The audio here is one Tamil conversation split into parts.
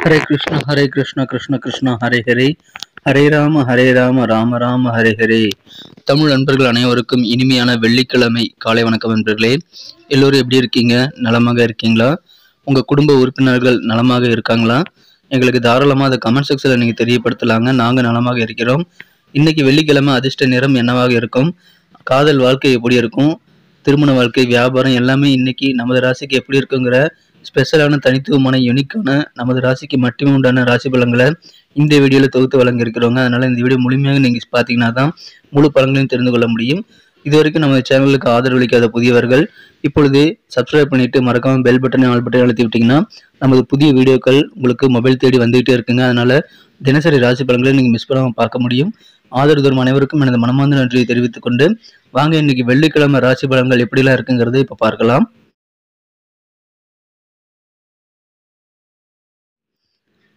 ஹரே கிருஷ்ணா கிருஷ்ண கிருஷ்ணா ஹரே ஹரே, ஹரே ராம ராம ராம ஹரே ஹரே. தமிழ் நண்பர்கள் அனைவருக்கும் இனிமையான வெள்ளிக்கிழமை காலை வணக்கம் நண்பர்களே. எல்லோரும் எப்படி இருக்கீங்க? நலமாக இருக்கீங்களா? உங்கள் குடும்ப உறுப்பினர்கள் நலமாக இருக்காங்களா? எங்களுக்கு தாராளமாக அதை கமெண்ட் செக்ஷனில் நீங்கள் தெரியப்படுத்தலாங்க. நாங்கள் நலமாக இருக்கிறோம். இன்னைக்கு வெள்ளிக்கிழமை அதிர்ஷ்ட நிறம் என்னவாக இருக்கும்? காதல் வாழ்க்கை எப்படி இருக்கும்? திருமண வாழ்க்கை, வியாபாரம் எல்லாமே இன்னைக்கு நமது ராசிக்கு எப்படி இருக்குங்கிற ஸ்பெஷலான தனித்துவமான யூனிக்கான நமது ராசிக்கு மட்டுமே உண்டான ராசி பலன்களை இந்த வீடியோவில் தொகுத்து வழங்கியிருக்கிறோங்க. அதனால் இந்த வீடியோ முழுமையாக நீங்கள் பார்த்தீங்கன்னா தான் முழு பலன்களையும் தெரிந்து கொள்ள முடியும். இது வரைக்கும் நம்ம சேனலுக்கு ஆதரவளிக்காத புதியவர்கள் இப்பொழுது சப்ஸ்கிரைப் பண்ணிவிட்டு மறக்காமல் பெல் பட்டனை ஆல் பட்டனை அழுத்தி விட்டிங்கன்னா நமது புதிய வீடியோக்கள் உங்களுக்கு மொபைல் தேடி வந்துகிட்டே இருக்குங்க. அதனால் தினசரி ராசி பலன்களை நீங்கள் மிஸ் பண்ணாமல் பார்க்க முடியும். ஆதரவு தரும் அனைவருக்கும் எனது மனமார்ந்த நன்றியை தெரிவித்துக் கொண்டு வாங்க இன்னைக்கு வெள்ளிக்கிழமை ராசி பலன்கள் எப்படிலாம் இருக்குங்கிறது இப்போ பார்க்கலாம்.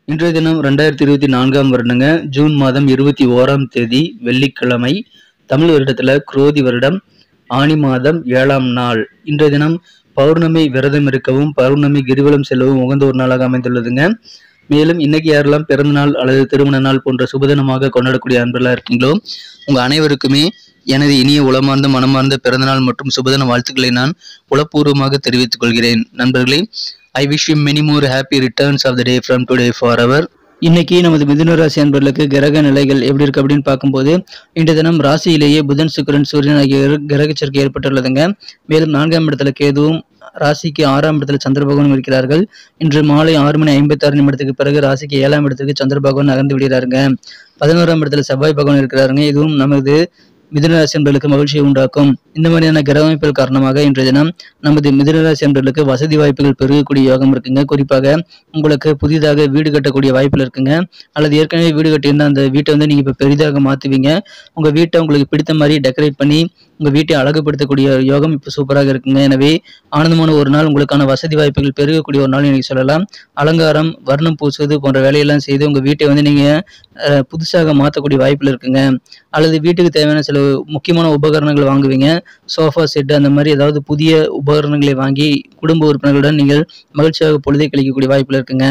இன்றைய தினம் 2024 வருடங்க ஜூன் மாதம் 21ஆம் தேதி வெள்ளிக்கிழமை. தமிழ் வருடத்துல குரோதி வருடம் ஆனி மாதம் 7ஆம் நாள். இன்றைய தினம் பௌர்ணமி விரதம் இருக்கவும் பௌர்ணமி கிரிவலம் செல்லவும் உகந்த ஒரு நாளாக அமைந்துள்ளதுங்க. மேலும் இன்னைக்கு யாரெல்லாம் பிறந்த நாள் அல்லது திருமண நாள் போன்ற சுபதினமாக கொண்டாடக்கூடிய அன்பர்களாக இருக்கீங்களோ உங்க அனைவருக்குமே எனது இனிய உளமார்ந்த மனமார்ந்த பிறந்தநாள் மற்றும் சுபதின வாழ்த்துக்களை நான் உளப்பூர்வமாக தெரிவித்துக் கொள்கிறேன். நண்பர்களே, I wish you many more happy returns of the day from today for ever. இன்னைக்கு நமது மிதுன ராசி அன்பர்களுக்கு கிரக நிலைகள் எப்படி இருக்கு அப்படின்னு பார்க்கும்போது இன்றைய தினம் ராசியிலேயே புதன், சுக்கிரன், சூரியன் ஆகிய கிரக சேர்க்கை ஏற்பட்டுள்ளதுங்க. மேலும் 4ஆம் இடத்துல கேதுவும், ராசிக்கு 6ஆம் இடத்துல சந்திர பகவானும் இருக்கிறார்கள். இன்று மாலை 6:56 பிறகு ராசிக்கு 7ஆம் இடத்துக்கு சந்திர பகவான் நகர்ந்து விடுகிறாருங்க. 11ஆம் இடத்துல செவ்வாய் பகவான் இருக்கிறாருங்க. இதுவும் நமது மிதுனராசி என்பர்களுக்கு மகிழ்ச்சியை உண்டாக்கும். இந்த மாதிரியான கிரக அமைப்புகள் காரணமாக இன்றைய தினம் நமது மிதுனராசி என்பர்களுக்கு வசதி வாய்ப்புகள் பெருகக்கூடிய யோகம் இருக்குங்க. குறிப்பாக உங்களுக்கு புதிதாக வீடு கட்டக்கூடிய வாய்ப்புகள் இருக்குங்க. அல்லது ஏற்கனவே வீடு கட்டியிருந்த அந்த வீட்டை வந்து நீங்க இப்ப பெரிதாக மாத்துவீங்க. உங்க வீட்டை உங்களுக்கு பிடித்த மாதிரி டெக்கரேட் பண்ணி உங்க வீட்டை அழகுபடுத்தக்கூடிய யோகம் இப்போ சூப்பராக இருக்குங்க. எனவே ஆனந்தமான ஒரு நாள், உங்களுக்கான வசதி வாய்ப்புகள் பெருகக்கூடிய ஒரு நாள் இன்னைக்கு சொல்லலாம். அலங்காரம், வர்ணம் பூசுவது போன்ற வேலையெல்லாம் செய்து உங்க வீட்டை வந்து நீங்க புதுசாக மாற்றக்கூடிய வாய்ப்புகள் இருக்குங்க. அல்லது வீட்டுக்கு தேவையான சில முக்கியமான உபகரணங்கள் வாங்குவீங்க. சோஃபா செட்டு அந்த மாதிரி ஏதாவது புதிய உபகரணங்களை வாங்கி குடும்ப உறுப்பினர்களுடன் நீங்கள் மகிழ்ச்சியாக பொழுதை கழிக்கக்கூடிய வாய்ப்புகள் இருக்குங்க.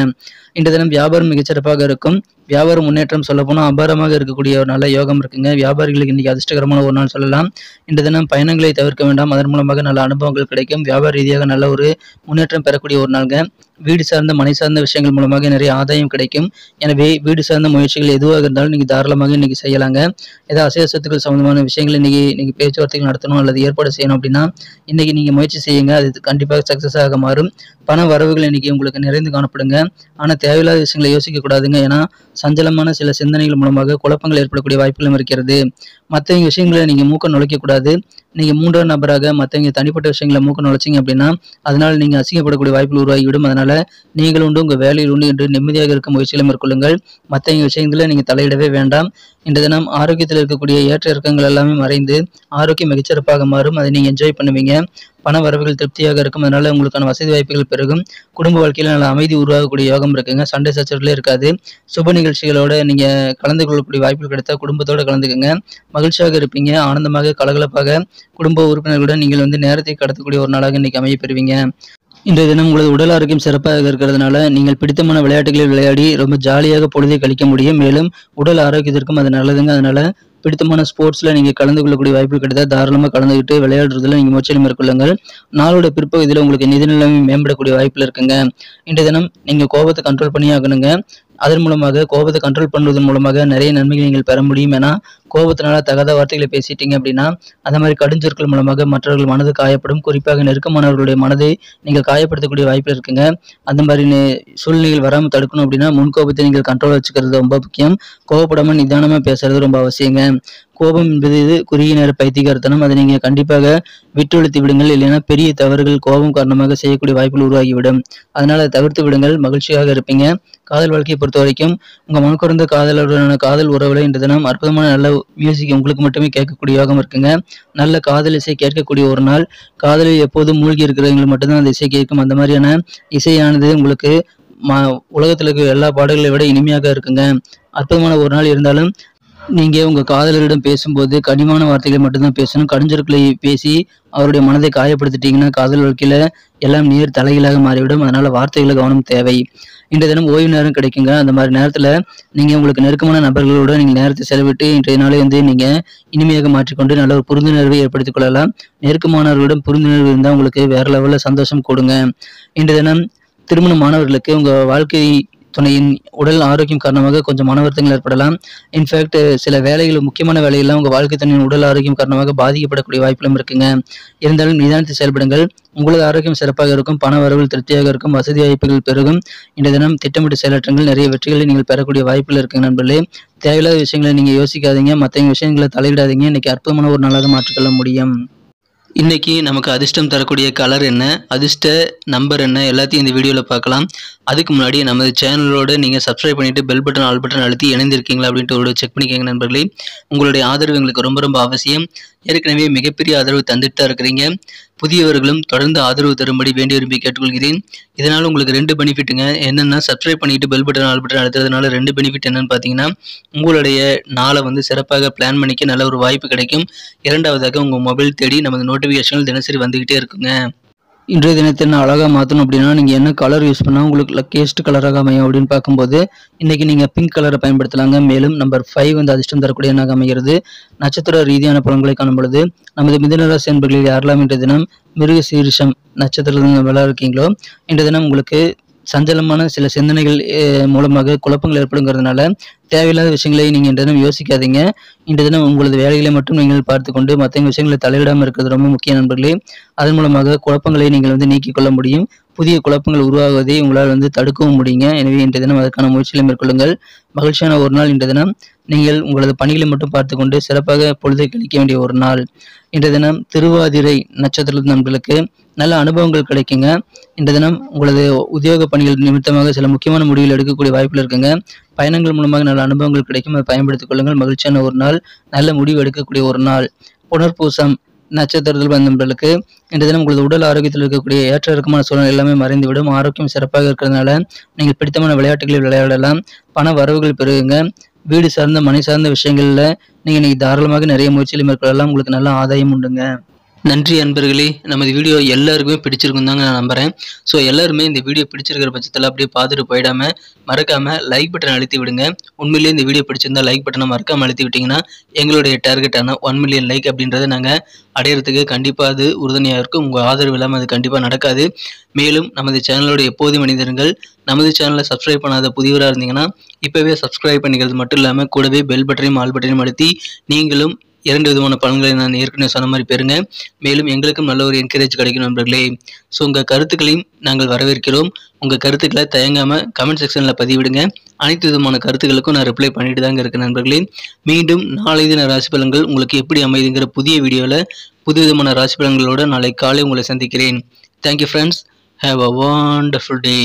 இன்றைய தினம் வியாபாரம் மிகச்சிறப்பாக இருக்கும். வியாபார முன்னேற்றம் சொல்ல போனால் அபாரமாக இருக்கக்கூடிய ஒரு நல்ல யோகம் இருக்குங்க. வியாபாரிகளுக்கு இன்னைக்கு அதிர்ஷ்டகரமான ஒரு நாள் சொல்லலாம். இன்றைய தினம் பயணங்களை தவிர்க்க வேண்டாம். அதன் மூலமாக நல்ல அனுபவங்கள் கிடைக்கும். வியாபார ரீதியாக நல்ல ஒரு முன்னேற்றம் பெறக்கூடிய ஒரு நாளுங்க. வீடு சார்ந்த மனை சார்ந்த விஷயங்கள் மூலமாக நிறைய ஆதாயம் கிடைக்கும். எனவே வீடு சார்ந்த முயற்சிகள் எதுவாக இருந்தாலும் நீங்க தாராளமாக இன்னைக்கு செய்யலாங்க. ஏதாவது அசைய சொத்துக்கள் சம்பந்தமான விஷயங்கள் இன்னைக்கு பேச்சுவார்த்தைகள் நடத்தணும் அல்லது ஏற்பாடு செய்யணும் அப்படின்னா இன்னைக்கு நீங்க முயற்சி செய்யுங்க. அது கண்டிப்பாக சக்சஸ் ஆக மாறும். பண வரவுகள் இன்னைக்கு உங்களுக்கு நிறைந்து காணப்படுங்க. ஆனா தேவையில்லாத விஷயங்களை யோசிக்க கூடாதுங்க. ஏன்னா சஞ்சலமான சில சிந்தனைகள் மூலமாக குழப்பங்கள் ஏற்படக்கூடிய வாய்ப்புகளும் இருக்கிறது. மற்றவங்க விஷயங்களை நீங்க மூக்க நுழைக்க கூடாது. நீங்க 3ஆம் நபராக மற்றவங்க தனிப்பட்ட விஷயங்களை மூக்க நுழைச்சிங்க அப்படின்னா அதனால நீங்க அசிங்கப்படக்கூடிய வாய்ப்புகள் உருவாகிவிடும். அதனால நீங்கள் உண்டு உங்க வேலையில் உண்டு என்று நிம்மதியாக இருக்க முயற்சிகளை மேற்கொள்ளுங்கள். மற்றவங்க விஷயங்களை நீங்க தலையிடவே வேண்டாம். இன்றைய தினம் ஆரோக்கியத்தில் இருக்கக்கூடிய ஏற்ற இறக்கங்கள் எல்லாமே மறைந்து ஆரோக்கியம் மிகச்சிறப்பாக மாறும். அதை நீங்க என்ஜாய் பண்ணுவீங்க. பண வரவுகள் திருப்தியாக இருக்கும். அதனால உங்களுக்கான வசதி வாய்ப்புகள் பெருகும். குடும்ப வாழ்க்கையில நல்ல அமைதி உருவாகக்கூடிய யோகம் இருக்குங்க. சண்டை சச்சரவுகளே இருக்காது. சுப நிகழ்ச்சிகளோட நீங்க கலந்து கொள்ளக்கூடிய வாய்ப்புகள் கிடைத்தா குடும்பத்தோட கலந்துக்குங்க. மகிழ்ச்சியாக இருப்பீங்க. ஆனந்தமாக கலகலப்பாக குடும்ப உறுப்பினர்களுடன் நீங்கள் வந்து நேரத்தை கடத்தக்கூடிய ஒரு நாளாக இன்னைக்கு அமைய பெறுவீங்க. இன்றைய தினம் உங்களது உடல் ஆரோக்கியம் சிறப்பாக இருக்கிறதுனால நீங்கள் பிடித்தமான விளையாட்டுகளில் விளையாடி ரொம்ப ஜாலியாக பொழுதை கழிக்க முடியும். மேலும் உடல் ஆரோக்கியத்திற்கும் அது நல்லதுங்க. அதனால பிடித்தமான ஸ்போர்ட்ஸ்ல நீங்க கலந்து கொள்ளக்கூடிய வாய்ப்பு கிடைத்தா தாராளமாக கலந்துக்கிட்டு விளையாடுறதுல நீங்க முயற்சி மேற்கொள்ளுங்கள். நாளோட பிற்பகுதியில் உங்களுக்கு நிதி நிலைமை மேம்படக்கூடிய வாய்ப்புல இருக்குங்க. இன்றைய தினம் நீங்க கோபத்தை கண்ட்ரோல் பண்ணி ஆகணுங்க. அதன் மூலமாக கோபத்தை கண்ட்ரோல் பண்ணுவதன் மூலமாக நிறைய நன்மைகள் நீங்கள் பெற முடியும். ஏன்னா கோபத்தினால தகாத வார்த்தைகளை பேசிட்டீங்க அப்படின்னா அந்த மாதிரி கடுஞ்சொற்கள் மூலமாக மற்றவர்கள் மனது காயப்படும். குறிப்பாக நெருக்கமானவர்களுடைய மனதை நீங்கள் காயப்படுத்தக்கூடிய வாய்ப்பு இருக்குங்க. அந்த மாதிரி சூழ்நிலைகள் வராமல் தடுக்கணும் அப்படின்னா முன்கோபத்தை நீங்கள் கண்ட்ரோல் வச்சுக்கிறது ரொம்ப முக்கியம். கோபப்படாமல் நிதானமா பேசுறது ரொம்ப அவசியங்க. கோபம் என்பது இது குறுகிய நேர பைத்தியக்காரத்தனம். அதை நீங்க கண்டிப்பாக விட்டொழித்து விடுங்கள். இல்லைன்னா பெரிய தவறுகள் கோபம் காரணமாக செய்யக்கூடிய வாய்ப்புகள் உருவாகிவிடும். அதனால அதை தவிர்த்து விடுங்கள். மகிழ்ச்சியாக இருப்பீங்க. காதல் வாழ்க்கையை பொறுத்த வரைக்கும் உங்க மனக்குறந்த காதலருடனான காதல் உறவுல இந்த தினம் அற்புதமான நல்ல மியூசிக் உங்களுக்கு மட்டுமே கேட்கக்கூடிய யோகம் இருக்குங்க. நல்ல காதல் இசை கேட்கக்கூடிய ஒரு நாள். காதலில் எப்போதும் மூழ்கி இருக்கிறவங்களுக்கு மட்டும்தான் அந்த இசை கேட்கும். அந்த மாதிரியான இசையானது உங்களுக்கு உலகத்தில் இருக்க எல்லா பாடல்களை விட இனிமையாக இருக்குங்க. அற்புதமான ஒரு நாள். இருந்தாலும் நீங்க உங்க காதலரிடம் பேசும்போது கனிவான வார்த்தைகளை மட்டும்தான் பேசணும். கடுஞ்சொற்களை பேசி அவருடைய மனதை காயப்படுத்திட்டீங்கன்னா காதல் வாழ்க்கையில எல்லாம் நீர் தலைகீழாக மாறிவிடும். அதனால வார்த்தைகளை கவனம் தேவை. இன்றைய தினம் ஓய்வு நேரம் கிடைக்குங்க. அந்த மாதிரி நேரத்தில் நீங்கள் உங்களுக்கு நெருக்கமான நபர்களோட நீங்கள் நேரத்தை செலவிட்டு இன்றைய நாளை வந்து நீங்கள் இனிமையாக மாற்றிக்கொண்டு நல்ல ஒரு புரிந்துணர்வை ஏற்படுத்திக் கொள்ளலாம். நெருக்கமானவர்களிடம் புரிந்துணர்வு இருந்தால் உங்களுக்கு வேற லெவலில் சந்தோஷம் கொடுங்க. இன்றைய தினம் திருமணமானவர்களுக்கு உங்கள் வாழ்க்கை துணையின் உடல் ஆரோக்கியம் காரணமாக கொஞ்சம் மன வருத்தங்கள் ஏற்படலாம். இன்ஃபேக்ட் சில வேலைகள், முக்கியமான வேலைகள்லாம் உங்கள் வாழ்க்கை துணையின் உடல் ஆரோக்கியம் காரணமாக பாதிக்கப்படக்கூடிய வாய்ப்புகளும் இருக்குங்க. இருந்தாலும் நிதானித்து செயல்படுங்கள். உங்களது ஆரோக்கியம் சிறப்பாக இருக்கும். பண வரவுகள் திருப்தியாக இருக்கும். வசதி வாய்ப்புகள் பெருகும். இந்த தினம் திட்டமிட்டு செயலாற்றுங்கள். நிறைய வெற்றிகளை நீங்கள் பெறக்கூடிய வாய்ப்புகள் இருக்குங்க நண்பர்களே. தேவையில்லாத விஷயங்களை நீங்கள் யோசிக்காதீங்க. மற்ற விஷயங்களை தலையிடாதீங்க. இன்னைக்கு அற்புதமான ஒரு நாளாக மாற்றிக்கொள்ள முடியும். இன்னைக்கு நமக்கு அதிர்ஷ்டம் தரக்கூடிய கலர் என்ன, அதிர்ஷ்ட நம்பர் என்ன, எல்லாத்தையும் இந்த வீடியோவில் பார்க்கலாம். அதுக்கு முன்னாடி நமது சேனலோடு நீங்கள் சப்ஸ்கிரைப் பண்ணிவிட்டு பெல் பட்டன் ஆல் பட்டன் அழுத்தி இணைந்திருக்கீங்களா அப்படின்ட்டு ஒரு செக் பண்ணிக்கோங்க நண்பர்களே. உங்களுடைய ஆதரவு எங்களுக்கு ரொம்ப ரொம்ப அவசியம். ஏற்கனவே மிகப்பெரிய ஆதரவு தந்துட்டு தான் இருக்கிறீங்க. புதியவர்களும் தொடர்ந்து ஆதரவு தரும்படி வேண்டி விரும்பி கேட்டுக்கொள்கிறேன். இதனால் உங்களுக்கு 2 பெனிஃபிட்டுங்க. என்னென்னா, சப்ஸ்கிரைப் பண்ணிட்டு பெல் பட்டன் ஆல் பட்டன் அழுத்துறதுனால 2 பெனிஃபிட் என்னன்னு பார்த்தீங்கன்னா, உங்களுடைய நாளை வந்து சிறப்பாக பிளான் பண்ணிக்க நல்ல ஒரு வாய்ப்பு கிடைக்கும். இரண்டாவதாக, உங்கள் மொபைல் தேடி நமது நோட்டிஃபிகேஷன்கள் தினசரி வந்துக்கிட்டே இருக்குங்க. இன்றைய தினத்தை அழகாக மாற்றணும் அப்படின்னா நீங்கள் என்ன கலர் யூஸ் பண்ணால் உங்களுக்கு லக்கியஸ்ட் கலராக அமையும் அப்படின்னு பார்க்கும்போது இன்றைக்கி நீங்கள் பிங்க் கலரை பயன்படுத்தலாங்க. மேலும் நம்பர் 5 வந்து அதிர்ஷ்டம் தரக்கூடிய எண்ணாக அமைகிறது. நட்சத்திர ரீதியான பலன்களை காணும் பொழுது நமது மிதுன ராசி அன்பர்களில் யாரெல்லாம் இன்றைய தினம் மிருக சீரிஷம் நட்சத்திரத்தில் விளையாட இருக்கீங்களோ இன்றைய தினம் உங்களுக்கு சஞ்சலமான சில சிந்தனைகள் மூலமாக குழப்பங்கள் ஏற்படுங்கிறதுனால தேவையில்லாத விஷயங்களை நீங்கள் இன்றைய தினம் யோசிக்காதீங்க. இன்றைய தினம் உங்களது வேலைகளை மட்டும் நீங்கள் பார்த்து கொண்டு மற்ற விஷயங்களை தலையிடாமல் இருக்கிறது ரொம்ப முக்கிய நண்பர்களே. அதன் மூலமாக குழப்பங்களை நீங்கள் வந்து நீக்கிக் கொள்ள முடியும். புதிய குழப்பங்கள் உருவாகுவதை உங்களால் வந்து தடுக்கவும் முடியுங்க. எனவே இன்றைய தினம் அதற்கான முயற்சிகளை மேற்கொள்ளுங்கள். மகிழ்ச்சியான ஒரு நாள் இன்றைய தினம். நீங்கள் உங்களது பணிகளை மட்டும் பார்த்து கொண்டு சிறப்பாக பொழுதை கழிக்க வேண்டிய ஒரு நாள். இன்றைய தினம் திருவாதிரை நட்சத்திர நண்பர்களுக்கு நல்ல அனுபவங்கள் கிடைக்குங்க. இன்றைய தினம் உங்களது உத்தியோக பணிகள் நிமித்தமாக சில முக்கியமான முடிவுகள் எடுக்கக்கூடிய வாய்ப்புகள் இருக்குங்க. பயணங்கள் மூலமாக நல்ல அனுபவங்கள் கிடைக்கும். அதை பயன்படுத்திக் கொள்ளுங்கள். மகிழ்ச்சியான ஒரு நாள், நல்ல முடிவு எடுக்கக்கூடிய ஒரு நாள். புனர்பூசம் நட்சத்திரத்தில் வந்த நண்பர்களுக்கு இன்றைய தினம் உங்களது உடல் ஆரோக்கியத்தில் இருக்கக்கூடிய ஏற்ற இறக்கமான சூழ்நிலை எல்லாமே மறைந்துவிடும். ஆரோக்கியம் சிறப்பாக இருக்கிறதுனால நீங்கள் பிடித்தமான விளையாட்டுகளில் விளையாடலாம். பண வரவுகள் பெருகுங்க. வீடு சார்ந்த மனை சார்ந்த விஷயங்களில் நீங்கள் இன்னைக்கு தாராளமாக நிறைய முயற்சிகளை மேற்கொள்ளலாம். உங்களுக்கு நல்ல ஆதாயம் உண்டுங்க. நன்றி அன்பர்களே. நமது வீடியோ எல்லாருக்குமே பிடிச்சிருக்கும் தாங்க நான் நம்புகிறேன். ஸோ எல்லாருமே இந்த வீடியோ பிடிச்சிருக்கிற பட்சத்தில் அப்படியே பார்த்துட்டு போயிடாமல் மறக்காமல் லைக் பட்டன் அழுத்தி விடுங்க. உண்மையிலேயே இந்த வீடியோ பிடிச்சிருந்தால் லைக் பட்டனை மறக்காமல் அழுத்தி விட்டிங்கன்னா எங்களுடைய டார்கெட்டான 1 மில்லியன் லைக் அப்படின்றத நாங்கள் அடையிறதுக்கு கண்டிப்பாக அது உறுதுணையாக இருக்கும். உங்கள் ஆதரவு இல்லாமல் அது கண்டிப்பாக நடக்காது. மேலும் நமது சேனலோட எப்போதும் மனிதர்கள் நமது சேனலை சப்ஸ்கிரைப் பண்ணாத புதியவராக இருந்தீங்கன்னா இப்போவே சப்ஸ்கிரைப் பண்ணிக்கிறது மட்டும் இல்லாமல் கூடவே பெல் பட்டனையும் ஆல் பட்டனையும் அழுத்தி நீங்களும் 2 விதமான பலன்களை நான் ஏற்கனவே சொன்ன மாதிரி பெறுங்க. மேலும் எங்களுக்கும் நல்ல ஒரு என்கரேஜ் கிடைக்கும் நண்பர்களே. ஸோ உங்கள் கருத்துக்களையும் நாங்கள் வரவேற்கிறோம். உங்கள் கருத்துக்களை தயங்காமல் கமெண்ட் செக்ஷனில் பதிவிடுங்க. அனைத்து விதமான கருத்துக்களுக்கும் நான் ரிப்ளை பண்ணிட்டு தாங்க இருக்கேன் நண்பர்களே. மீண்டும் நாளை தின ராசி பலன்கள் உங்களுக்கு எப்படி அமைதுங்கிற புதிய வீடியோவில் புது விதமான ராசி பலன்களோடு நாளை காலை உங்களை சந்திக்கிறேன். Thank you friends. Have a wonderful day.